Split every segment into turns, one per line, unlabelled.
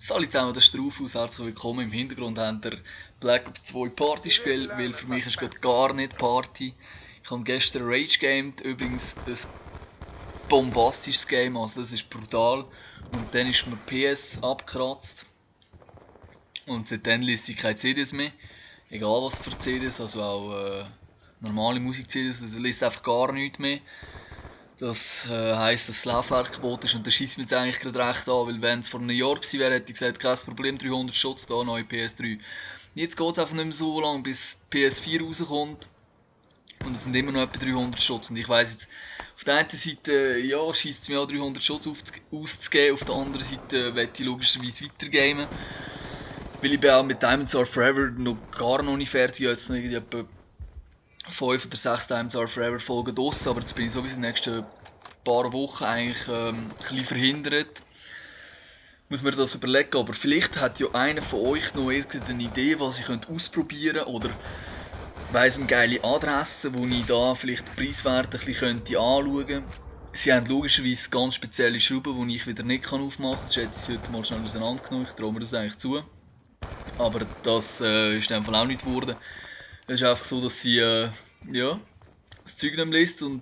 Salut zusammen, das ist der Rufus, herzlich willkommen. Im Hintergrund habt ihr Black Ops 2 Partyspiel, weil für mich ist gerade gar nicht Party. Ich habe gestern Rage gamed, übrigens ein bombastisches Game, also das ist brutal. Und dann ist mir PS abgekratzt. Und seitdem liest ich keine CDs mehr, egal was für CDs, also auch normale Musik-CDs, also liest einfach gar nichts mehr. Das heisst, dass das Laufwerkverbot ist und das schießt mir jetzt eigentlich gerade recht an, weil wenn es vor einem Jahr gewesen wäre, hätte ich gesagt, kein Problem, 300 Shots da, neue PS3. Jetzt geht es einfach nicht mehr so lange, bis PS4 rauskommt und es sind immer noch etwa 300 Shots und ich weiss jetzt, auf der einen Seite, ja, schießt es mir an 300 Shots auszugeben, auf der anderen Seite möchte ich logischerweise weitergamen, weil ich bin auch mit Diamonds Are Forever noch nicht fertig, jetzt noch irgendwie etwa 5 oder 6 Diamonds Are Forever Folgen draussen, aber jetzt bin ich sowieso in den nächsten paar Wochen eigentlich ein bisschen verhindert. Muss mir das überlegen, aber vielleicht hat ja einer von euch noch irgendeine Idee, was ich ausprobieren könnte, oder weiss eine geile Adresse, wo ich da vielleicht preiswert ein bisschen anschauen könnte. Sie haben logischerweise ganz spezielle Schrauben, die ich wieder nicht aufmachen kann. Das ist jetzt heute mal schnell auseinandergenommen, ich traue mir das eigentlich zu. Aber das ist in dem Fall auch nicht geworden. Es ist einfach so, dass sie ja, das Zeug nicht mehr liest und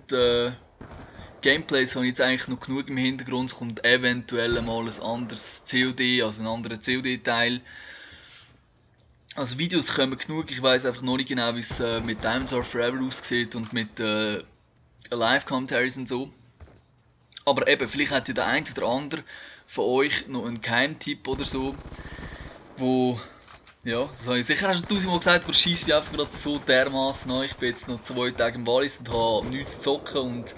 Gameplays habe ich jetzt eigentlich noch genug im Hintergrund. Es kommt eventuell mal ein anderes COD, also ein anderer COD-Teil. Also Videos kommen genug, ich weiß einfach noch nicht genau, wie es mit Diamonds Are Forever aussieht und mit Live-Commentaries und so. Aber eben, vielleicht hat ja der ein oder andere von euch noch einen Geheimtipp oder so, wo... Ja, das habe ich sicher auch schon tausendmal gesagt, aber schießt mich einfach gerade so dermaßen an. Ich bin jetzt noch 2 Tage im Wallis und habe nichts zu zocken und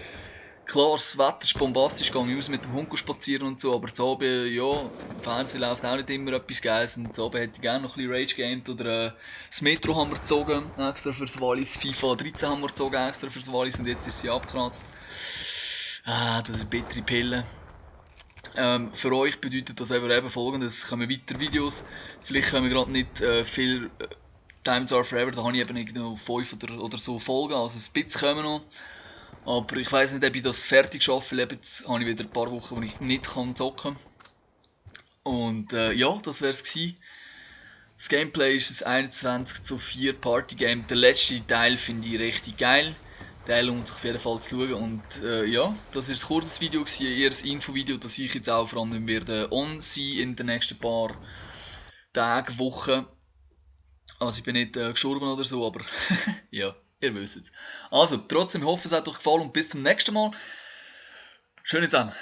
klar, das Wetter ist bombastisch, gehe ich aus mit dem Hund spazieren und so, aber zu Abend, ja, im Fernsehen läuft auch nicht immer etwas Geiles und zu Abend hätte ich gerne noch ein bisschen Rage gamed oder das Metro haben wir gezogen, extra fürs Wallis, FIFA 13 haben wir gezogen, extra fürs Wallis und jetzt ist sie abgekratzt. Das ist eine bittere Pille. Für euch bedeutet das eben folgendes, es kommen weiter Videos, vielleicht kommen gerade nicht viel Diamonds Are Forever, da habe ich eben noch 5 oder so Folgen, also ein bisschen kommen noch. Aber ich weiss nicht, ob ich das fertig schaffe, weil jetzt habe ich wieder ein paar Wochen, wo ich nicht zocken kann. Und ja, das wäre es gewesen. Das Gameplay ist ein 21:4 Partygame. Der letzte Teil finde ich richtig geil. Der lohnt sich auf jeden Fall zu schauen. Und ja, das war ein kurzes Video, eher ein Infovideo, das ich jetzt auch vor allem werde on sein in den nächsten paar Tagen, Wochen. Also ich bin nicht gestorben oder so, aber ja, ihr wisst es. Also, trotzdem hoffe ich, es hat euch gefallen und bis zum nächsten Mal. Schöne zusammen.